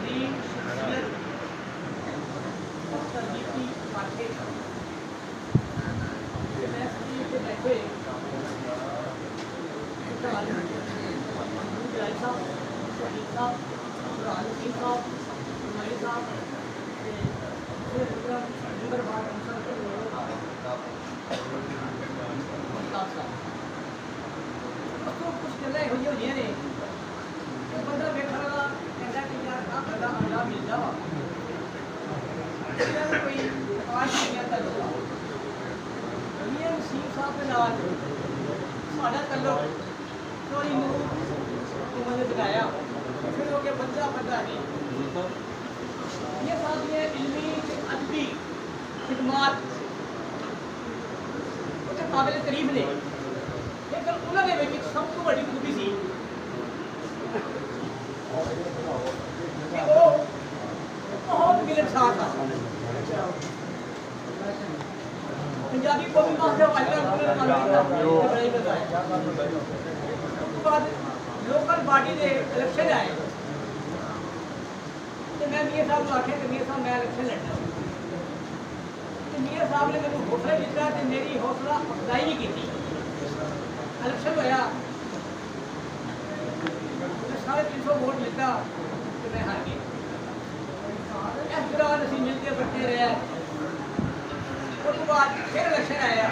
तकलीम शख्सियत तरजीही बातें से बैठे कुछ गल्लां इहो जिहियां ने बंदा वेखण वाला कहंदा कि यार आह बंदा अंडा मिलदा वा कोई आज दुनिया का लोग मियां नसीम साहब के नाल साडा तल्लुक थोड़ी नूर उन्होंने बताया फिर हो गया बच्चा बंदा नहीं ये साहब ने इल्मी अदबी खिदमात काबिल तारीफ ने लेकिन उन्होंने सब तो बड़ी खूबी सी कि वो बहुत मिलनसार था पंजाबी कौमी मास्टर बाद लोकल बॉडी के इलेक्शन आए तो मैं मियाँ साहब को आख्या कि मियाँ साहब मैं इलेक्शन लड़ना तो मियाँ साहब ने मैंने हौसला दिता तो मेरी हौसला अफजाई नहीं की इलेक्शन होया 350 वोट मिलता तो मैं हार गया इस दौरान असीं मिलते बट्टे रहे उस बाद फिर इलेक्शन आया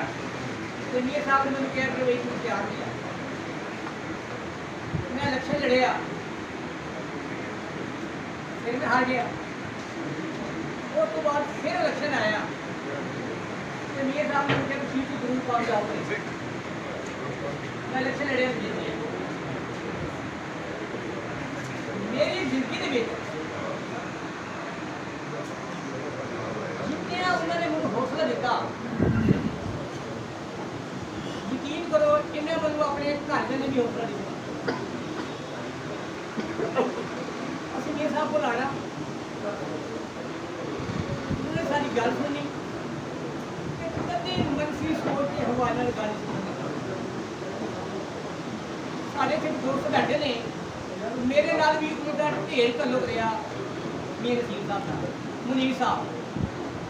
तो मियाँ साहब ने मैंने कहा कि भाई तुम तैयार किया मैं इलेक्शन लड़िया फिर मैं हार गया उस तो बाद फिर इलेक्शन आया तो मियाँ साहब ने कहा सीट की जरूर पास जाओ मैं इलेक्शन लड़िया जीत गया मेरी जिंदगी के जितने उन्होंने मुझे हौसला दिता यकीन करो इन्हें मैं अपने घर ने भी हौसला दिता मियाँ साहब को लाना उन्होंने सारी गल सुनी कभी मनफी सोच के हवाले गल साढ़े फिर दोस्त बैठे ने मेरे नाल भी उनका ढेर तल्लुक रहा मेरे नसीम साहब का मुनीर साहब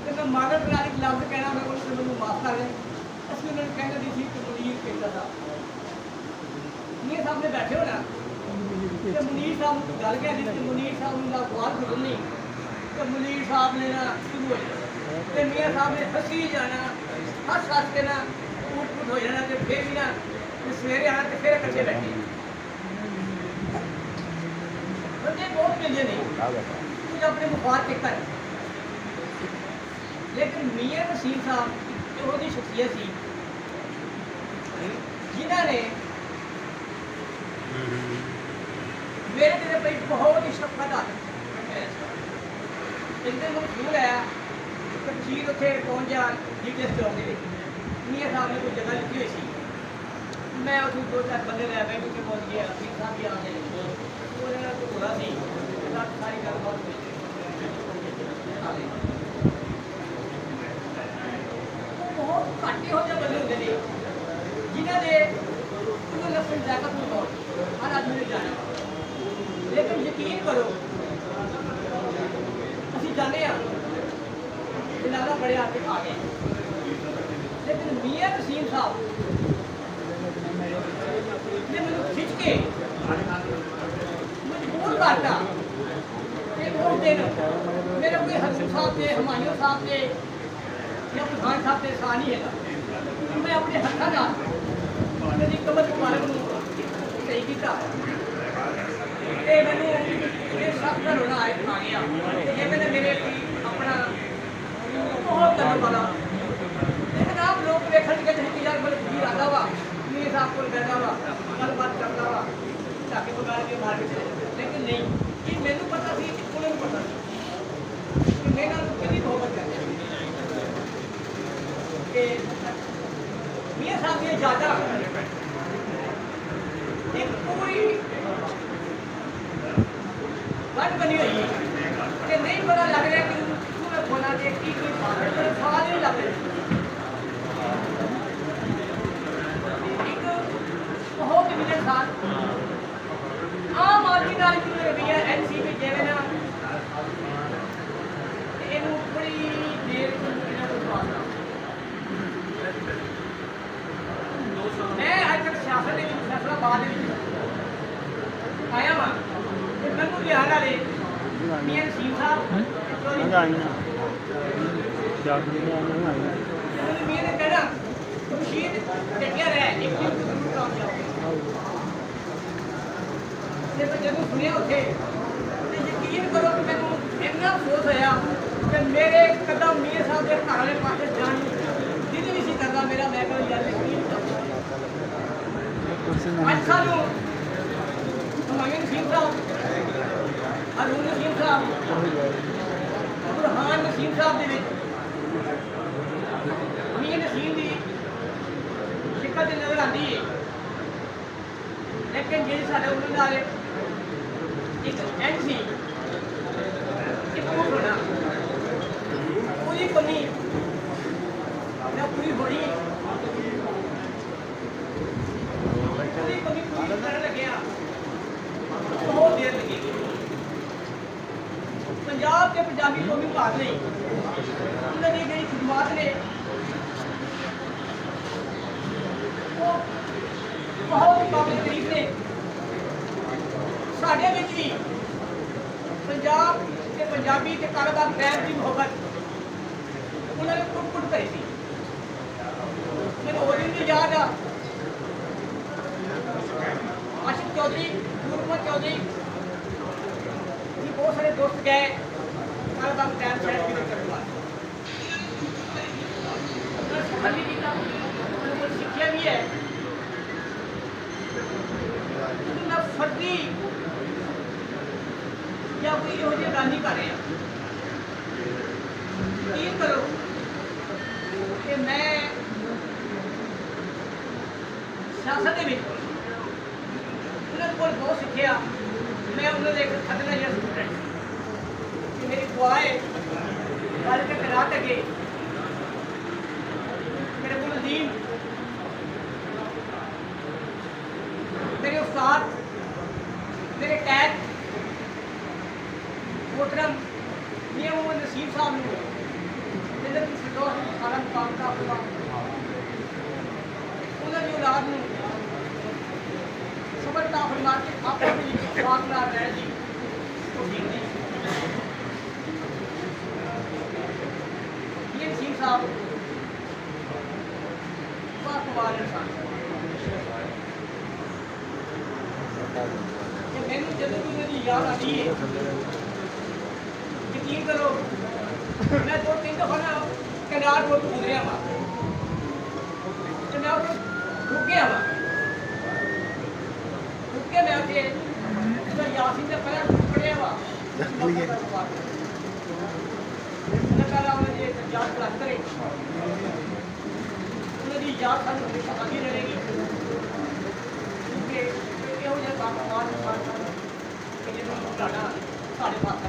तो मैं मानव नाल एक लफ्ज कहना मैं मैंने माफ कर दें असली उन्होंने कहना दी थी कि मुनीर कहता था मियाँ साहब ने बैठे हो ना तो मुनीर साहब गल कह दी मुनीर साहब उनका अखबार खुलनी तो मुनीर साहब ने ना शुरू हो जाना तो मियाँ साहब ने हंसी जाना हंस हंस के ना उठ उठ हो जाना तो फिर भी ना सवेरे आना तो फिर इकट्ठे बैठे बंदे बहुत मिले नहीं कुछ अपने मुखार के कर लेकिन मियाँ नसीम साहब जो शख्सियत थी जिन्होंने मेरे तेरे पर बहुत ही शफकत आ एक दिन मुझे फोन आया तो चीज उत्थे पहुँच जा जीटीएस चौक के मियाँ साहब ने कोई जगह लिखी हुई थी मैं उस 2-4 बंदे लै बैठ के पहुँच गया अमीर साहब भी आ गए तो थोड़ा सी सारी गल बहुत बहुत घट हो जाए बंदे होंगे ने जिन्होंने लफ्ज जाकर हर आदमी ने जाना लेकिन यकीन करो असी जाने लाला बड़े आके आ गए लेकिन मियाँ नसीम साहब ने मैंने खिंच के मजबूर करता उस दिन मेरे कोई हसन साहब से हुमायूं साहब से या प्रधान साहब से सा नहीं है मैं अपने हथों का मेरी कमर मुबारक सही किया मैंने सब का रोना आ गया ये मैंने मेरे अपना बहुत करने वाला लेकिन आप लोग देखने के चाहिए यार बोले भी आता हुआ मेरे साहब को बैठा हुआ गलबात करता हुआ ताकि बगाड़ के मार के चले लेकिन नहीं कि मैंने पता थी उन्हें पता थी कि मेरा कभी बहुत करते मियाँ साहब ये ज़्यादा एक पूरी बन बनी हुई कि नहीं पता लग रहा कि तुम्हें बोला दे की बात है सवाल नहीं लग रहे एक बहुत मिलनसार आम आदमी का रवैया एनसीपी जेवे ना वाले मियां नसीम साहब मियां ने कहना खुर्शीद टिकिया रहा एक दिन जरूर कामयाब जब सुनिया उसे यकीन करो कि मैं इन्ना अफसोस होया कि मेरे कदम मियां साहब के घर वाले पास जान दिल भी सी करता मेरा मैं करो यार अच्छा लो हमारे नसीम साहब अरुण नसीम साहब बुरहान नसीम साहब दे मियां नसीम दी शिकत नजर आती है लेकिन जी साढ़े उम्मीदवार एक एंड सी एक होना पूरी कमी ना पूरी होनी पूरी कमी पूरी करने लगे बहुत देर लगेगी पंजाब के पंजाबी कौमी विभाग ने उन्होंने जी खिदमात ने वो बहुत काबिल तरीफ ने साढ़े विच भी पंजाब के पंजाबी के कारोबार बैंक की मोहब्बत उन्होंने कुट कुट करी थी मैंने वो दिन भी याद आ आशिक चौधरी गुरमत चौधरी बहुत सारे दोस्त गए कारोबार बैंक शहर की करवा शिक्षा भी है मैं फर्जी या कोई यहो जी गल नहीं कर रहा यकीन करो कि मैं सियासत उन्होंने को बहुत सीखा मैं उन्होंने एक खतना जहा स्टूडेंट कि मेरी दुआ है कल तक रात अगे मेरे को नजीम मेरे उस्ताद मेरे कैद मोहतरम मियां मोहम्मद नसीम साहब ने जन्नत की फिरदौस में सारा मुकाम का हुआ उन्होंने औलाद में सबर ता फरमा के आप भी स्वाद ना रह जी तो ठीक नहीं ये नसीम साहब बाकमाल इंसान कि मैंने जब उन्होंने याद आती है यकीन करो मैं 2-3 दफा ना कनार रोड गुजरिया वा मैं रुक गया वा रुक के मैं आके यासीन से पहले पढ़िया वा याद प्राप्त करे उन्होंने याद सानू हमेशा आती रहेगी क्योंकि ਇਹੋ ਜਿਹਾ ਕੰਮ ਮਾਰ ਸਾਡਾ ਸਾਡੇ ਪਾਸ